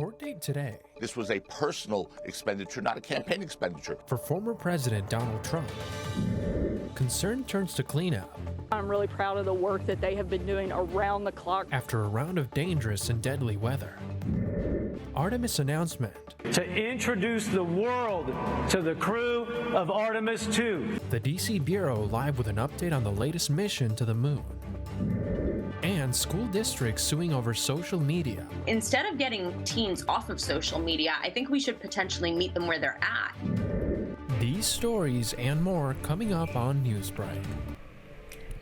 court date today. This was a personal expenditure, not a campaign expenditure. For former President Donald Trump, concern turns to cleanup. I'm really proud of the work that they have been doing around the clock. After a round of dangerous and deadly weather. Artemis announcement. To introduce the world to the crew of Artemis II. The DC Bureau live with an update on the latest mission to the moon. And school districts suing over social media. Instead of getting teens off of social media, I think we should potentially meet them where they're at. These stories and more coming up on Newsbreak.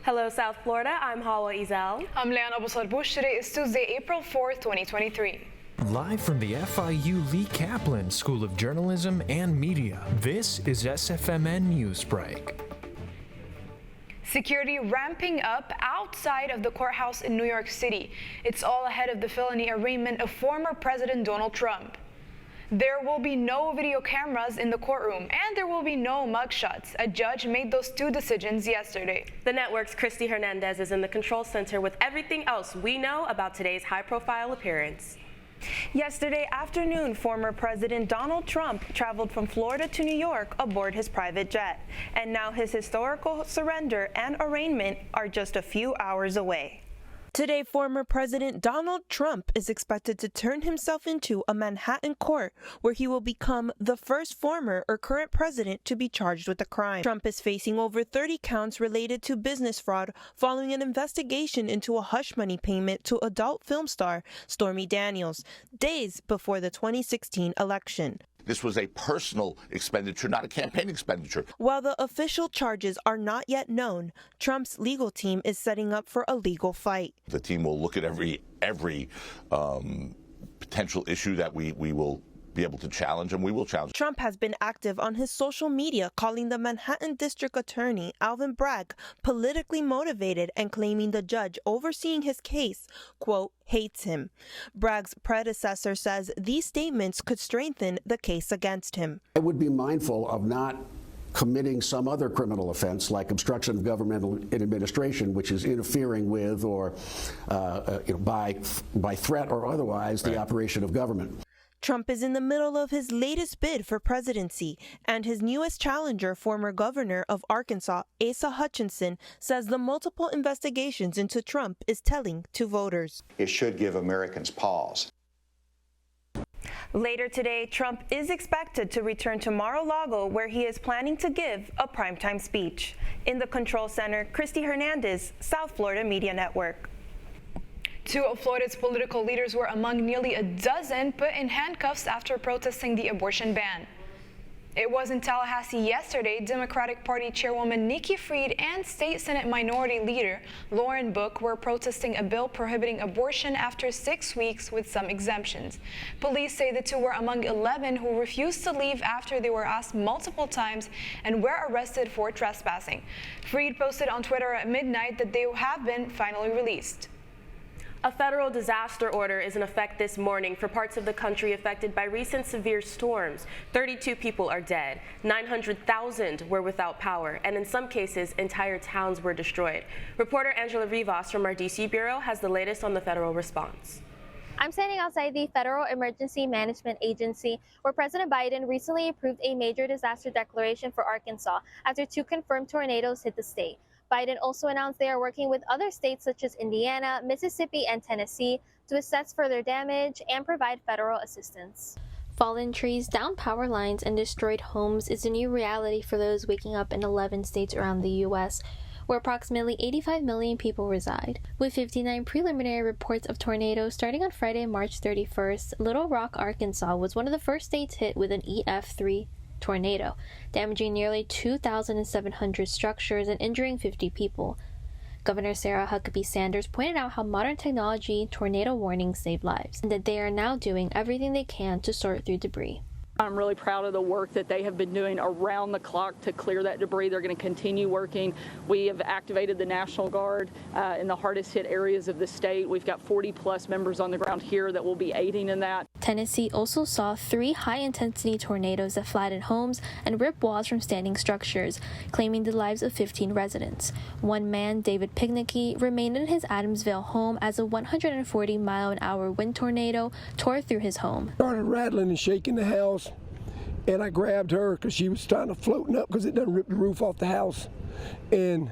Hello, South Florida. I'm Hawa Izel. I'm Leanna Busarbush. Today is Tuesday, April 4th, 2023. Live from the FIU Lee Kaplan School of Journalism and Media, this is SFMN Newsbreak. Security ramping up outside of the courthouse in New York City. It's all ahead of the felony arraignment of former President Donald Trump. There will be no video cameras in the courtroom, and there will be no mugshots. A judge made those two decisions yesterday. The network's Christy Hernandez is in the control center with everything else we know about today's high-profile appearance. Yesterday afternoon, former President Donald Trump traveled from Florida to New York aboard his private jet. And now his historical surrender and arraignment are just a few hours away. Today, former President Donald Trump is expected to turn himself into a Manhattan court where he will become the first former or current president to be charged with a crime. Trump is facing over 30 counts related to business fraud following an investigation into a hush money payment to adult film star Stormy Daniels, days before the 2016 election. This was a personal expenditure, not a campaign expenditure. While the official charges are not yet known, Trump's legal team is setting up for a legal fight. The team will look at every potential issue that we will be able to challenge, and we will challenge. Trump has been active on his social media, calling the Manhattan District Attorney, Alvin Bragg, politically motivated and claiming the judge overseeing his case, quote, hates him. Bragg's predecessor says these statements could strengthen the case against him. I would be mindful of not committing some other criminal offense like obstruction of governmental administration, which is interfering with or by threat or otherwise the operation of government. Trump is in the middle of his latest bid for presidency, and his newest challenger, former governor of Arkansas, Asa Hutchinson, says the multiple investigations into Trump is telling to voters. It should give Americans pause. Later today, Trump is expected to return to Mar-a-Lago, where he is planning to give a primetime speech. In the control center, Christy Hernandez, South Florida Media Network. Two of Florida's political leaders were among nearly a dozen put in handcuffs after protesting the abortion ban. It was in Tallahassee yesterday. Democratic Party Chairwoman Nikki Fried and State Senate Minority Leader Lauren Book were protesting a bill prohibiting abortion after 6 weeks with some exemptions. Police say the two were among 11 who refused to leave after they were asked multiple times and were arrested for trespassing. Fried posted on Twitter at midnight that they have been finally released. A federal disaster order is in effect this morning for parts of the country affected by recent severe storms. 32 people are dead, 900,000 were without power, and in some cases, entire towns were destroyed. Reporter Angela Rivas from our DC Bureau has the latest on the federal response. I'm standing outside the Federal Emergency Management Agency, where President Biden recently approved a major disaster declaration for Arkansas after 2 confirmed tornadoes hit the state. Biden also announced they are working with other states such as Indiana, Mississippi, and Tennessee to assess further damage and provide federal assistance. Fallen trees, downed power lines, and destroyed homes is a new reality for those waking up in 11 states around the U.S., where approximately 85 million people reside. With 59 preliminary reports of tornadoes starting on Friday, March 31st, Little Rock, Arkansas was one of the first states hit with an EF3 tornado, damaging nearly 2,700 structures and injuring 50 people. Governor Sarah Huckabee Sanders pointed out how modern technology tornado warnings save lives, and that they are now doing everything they can to sort through debris. I'm really proud of the work that they have been doing around the clock to clear that debris. They're going to continue working. We have activated the National Guard in the hardest hit areas of the state. We've got 40 plus members on the ground here that will be aiding in that. Tennessee also saw 3 high-intensity tornadoes that flattened homes and ripped walls from standing structures, claiming the lives of 15 residents. One man, David Pignicky, remained in his Adamsville home as a 140-mile-an-hour wind tornado tore through his home. Started rattling and shaking the house, and I grabbed her because she was trying to floating up because it done ripped the roof off the house. And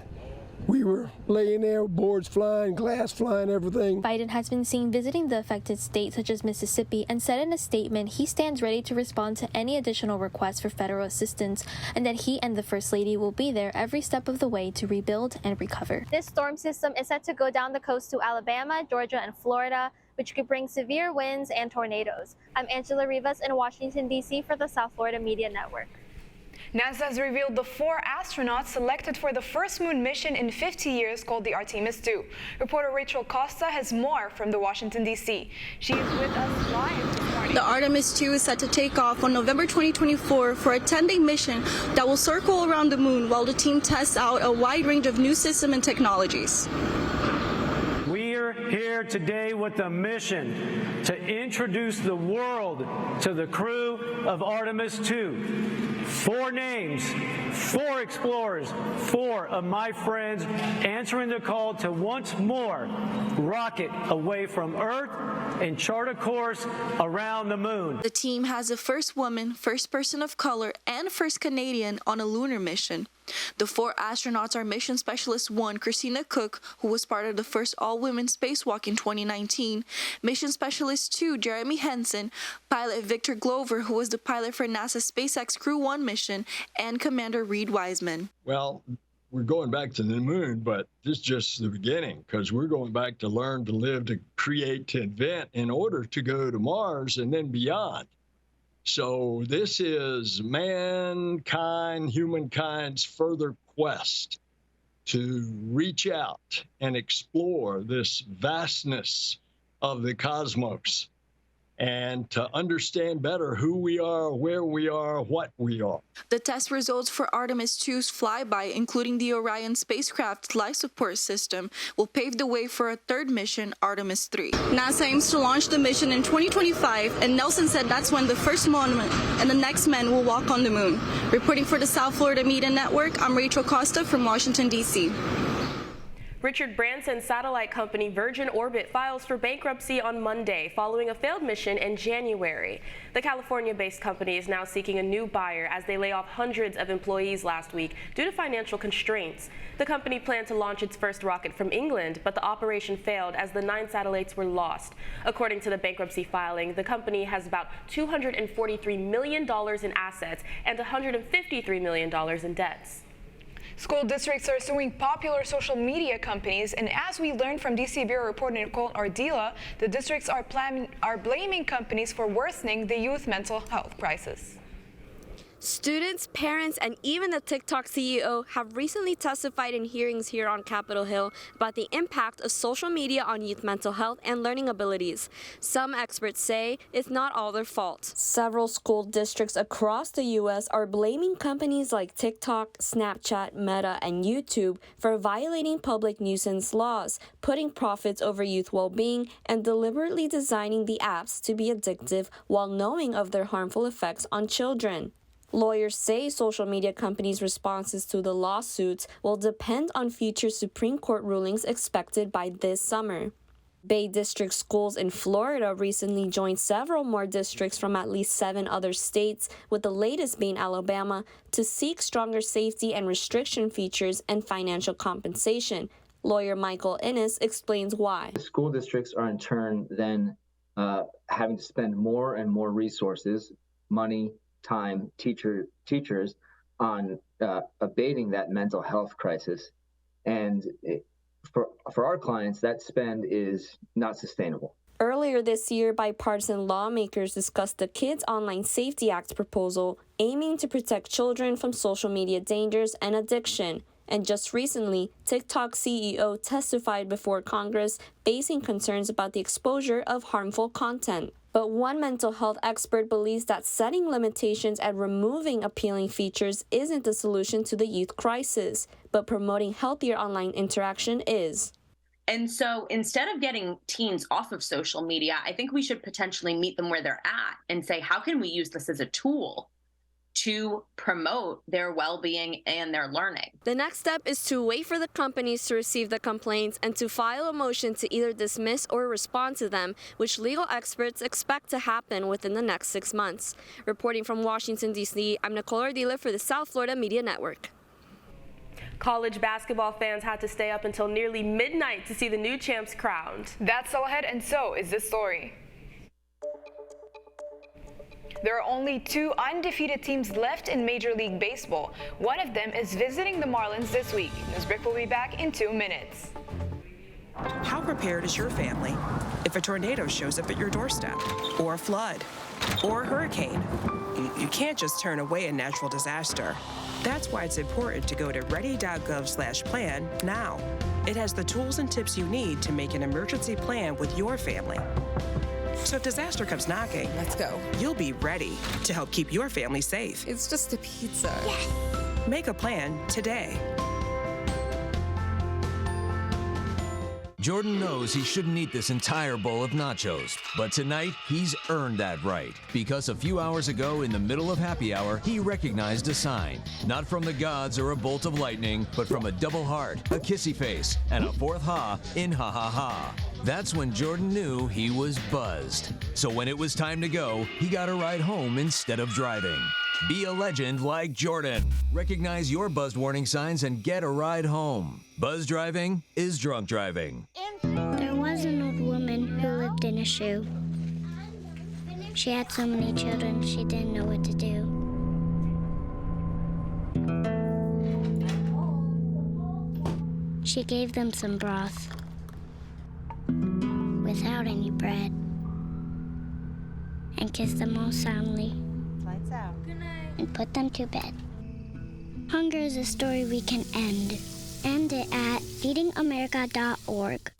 we were laying there, boards flying, glass flying, everything. Biden has been seen visiting the affected states such as Mississippi and said in a statement he stands ready to respond to any additional requests for federal assistance and that he and the First Lady will be there every step of the way to rebuild and recover. This storm system is set to go down the coast to Alabama, Georgia, and Florida, which could bring severe winds and tornadoes. I'm Angela Rivas in Washington, D.C. for the South Florida Media Network. NASA has revealed the 4 astronauts selected for the first moon mission in 50 years called the Artemis II. Reporter Rachel Costa has more from the Washington, D.C. She is with us live this morning. The Artemis II is set to take off on November 2024 for a 10-day mission that will circle around the moon while the team tests out a wide range of new systems and technologies. We're here today with a mission to introduce the world to the crew of Artemis II. 4 names, 4 explorers, 4 of my friends answering the call to once more rocket away from Earth and chart a course around the moon. The team has the first woman, first person of color, and first Canadian on a lunar mission. The 4 astronauts are Mission Specialist 1, Christina Cook, who was part of the first all-women spacewalk in 2019, Mission Specialist 2, Jeremy Henson, pilot Victor Glover, who was the pilot for NASA's SpaceX Crew 1 mission, and Commander Reed Wiseman. Well, we're going back to the moon, but this is just the beginning, because we're going back to learn, to live, to create, to invent in order to go to Mars and then beyond. So this is humankind's further quest to reach out and explore this vastness of the cosmos and to understand better who we are, where we are, what we are. The test results for Artemis II's flyby, including the Orion spacecraft's life support system, will pave the way for a 3rd mission, Artemis III. NASA aims to launch the mission in 2025, and Nelson said that's when the first woman and the next man will walk on the moon. Reporting for the South Florida Media Network, I'm Rachel Costa from Washington, D.C. Richard Branson's satellite company Virgin Orbit files for bankruptcy on Monday following a failed mission in January. The California-based company is now seeking a new buyer as they lay off hundreds of employees last week due to financial constraints. The company planned to launch its first rocket from England, but the operation failed as the 9 satellites were lost. According to the bankruptcy filing, the company has about $243 million in assets and $153 million in debts. School districts are suing popular social media companies, and as we learned from D.C. Bureau reporter Nicole Ardila, the districts are blaming companies for worsening the youth mental health crisis. Students, parents, and even the TikTok CEO have recently testified in hearings here on Capitol Hill about the impact of social media on youth mental health and learning abilities. Some experts say it's not all their fault. Several school districts across the U.S. are blaming companies like TikTok, Snapchat, Meta, and YouTube for violating public nuisance laws, putting profits over youth well-being, and deliberately designing the apps to be addictive while knowing of their harmful effects on children. Lawyers say social media companies' responses to the lawsuits will depend on future Supreme Court rulings expected by this summer. Bay District schools in Florida recently joined several more districts from at least 7 other states, with the latest being Alabama, to seek stronger safety and restriction features and financial compensation. Lawyer Michael Innes explains why. School districts are in turn then having to spend more and more resources, money, time, teachers on abating that mental health crisis. And for our clients, that spend is not sustainable. Earlier this year, bipartisan lawmakers discussed the Kids Online Safety Act proposal, aiming to protect children from social media dangers and addiction. And just recently, TikTok CEO testified before Congress, facing concerns about the exposure of harmful content. But one mental health expert believes that setting limitations and removing appealing features isn't the solution to the youth crisis, but promoting healthier online interaction is. And so instead of getting teens off of social media, I think we should potentially meet them where they're at and say, how can we use this as a tool to promote their well-being and their learning? The next step is to wait for the companies to receive the complaints and to file a motion to either dismiss or respond to them, which legal experts expect to happen within the next 6 months. Reporting from Washington, D.C., I'm Nicole Ardila for the South Florida Media Network. College basketball fans had to stay up until nearly midnight to see the new champs crowned. That's all ahead, and so is this story. There are only 2 undefeated teams left in Major League Baseball. One of them is visiting the Marlins this week. Newsbreak will be back in 2 minutes. How prepared is your family if a tornado shows up at your doorstep, or a flood, or a hurricane? You can't just turn away a natural disaster. That's why it's important to go to ready.gov/plan now. It has the tools and tips you need to make an emergency plan with your family. So if disaster comes knocking, let's go. You'll be ready to help keep your family safe. It's just a pizza. Yes. Make a plan today. Jordan knows he shouldn't eat this entire bowl of nachos, but tonight he's earned that right, because a few hours ago in the middle of happy hour, he recognized a sign, not from the gods or a bolt of lightning, but from a double heart, a kissy face, and a 4th ha in ha ha ha. That's when Jordan knew he was buzzed. So when it was time to go, he got a ride home instead of driving. Be a legend like Jordan. Recognize your buzzed warning signs and get a ride home. Buzz driving is drunk driving. There was an old woman who lived in a shoe. She had so many children, she didn't know what to do. She gave them some broth without any bread and kissed them all soundly. Lights out. Good night. And put them to bed. Hunger is a story we can end. End it at feedingamerica.org.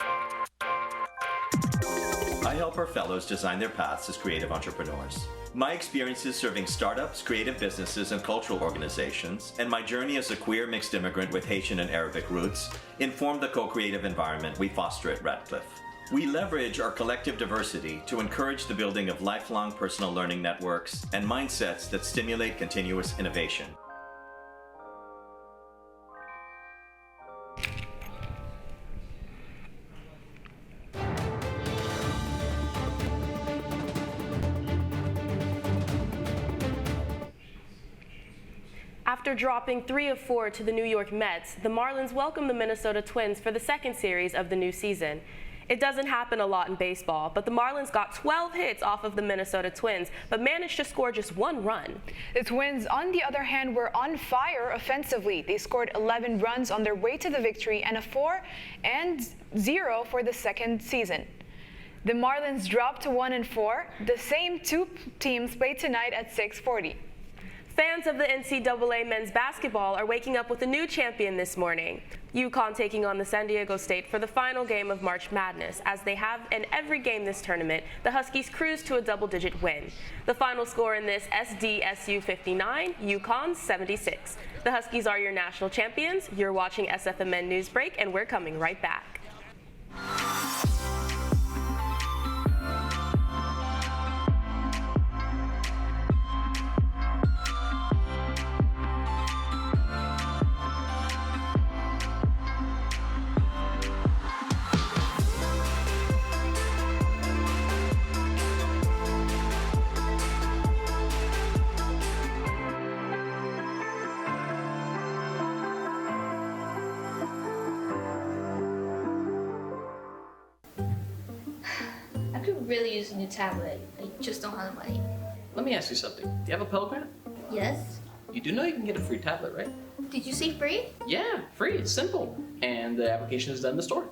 I help our fellows design their paths as creative entrepreneurs. My experiences serving startups, creative businesses, and cultural organizations, and my journey as a queer mixed immigrant with Haitian and Arabic roots, inform the co-creative environment we foster at Radcliffe. We leverage our collective diversity to encourage the building of lifelong personal learning networks and mindsets that stimulate continuous innovation. After dropping 3 of 4 to the New York Mets, the Marlins welcomed the Minnesota Twins for the 2nd series of the new season. It doesn't happen a lot in baseball, but the Marlins got 12 hits off of the Minnesota Twins, but managed to score just 1 run. The Twins, on the other hand, were on fire offensively. They scored 11 runs on their way to the victory and a 4-0 for the 2nd season. The Marlins dropped to 1-4. The same 2 teams play tonight at 6:40. Fans of the NCAA men's basketball are waking up with a new champion this morning. UConn taking on the San Diego State for the final game of March Madness. As they have in every game this tournament, the Huskies cruised to a double-digit win. The final score in this SDSU 59, UConn 76. The Huskies are your national champions. You're watching SFMN Newsbreak, and we're coming right back. Really use a new tablet. I just don't have the money. Let me ask you something. Do you have a Pell Grant? Yes. You do know you can get a free tablet, right? Did you say free? Yeah, free. It's simple. And the application is done in the store.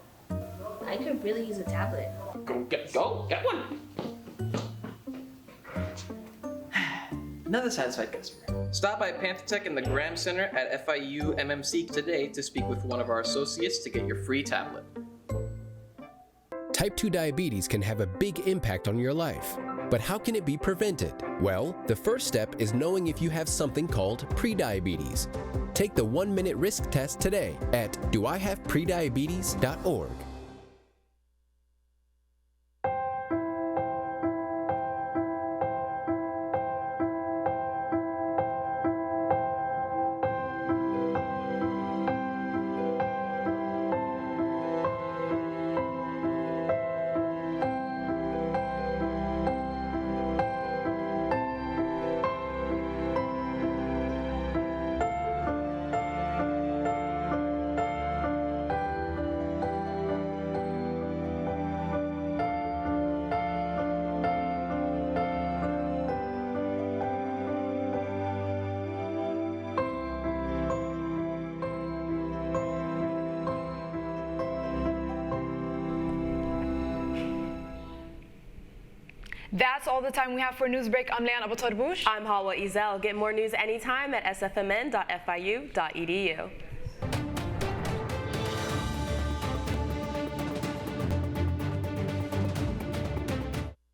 I could really use a tablet. Go get one. Another satisfied customer. Stop by Panther-Tech in the Graham Center at FIU MMC today to speak with one of our associates to get your free tablet. Type 2 diabetes can have a big impact on your life. But how can it be prevented? Well, the first step is knowing if you have something called prediabetes. Take the 1-minute risk test today at doihaveprediabetes.org. That's all the time we have for Newsbreak. I'm Leanne Abatorbush. I'm Hawa Ezel. Get more news anytime at sfmn.fiu.edu.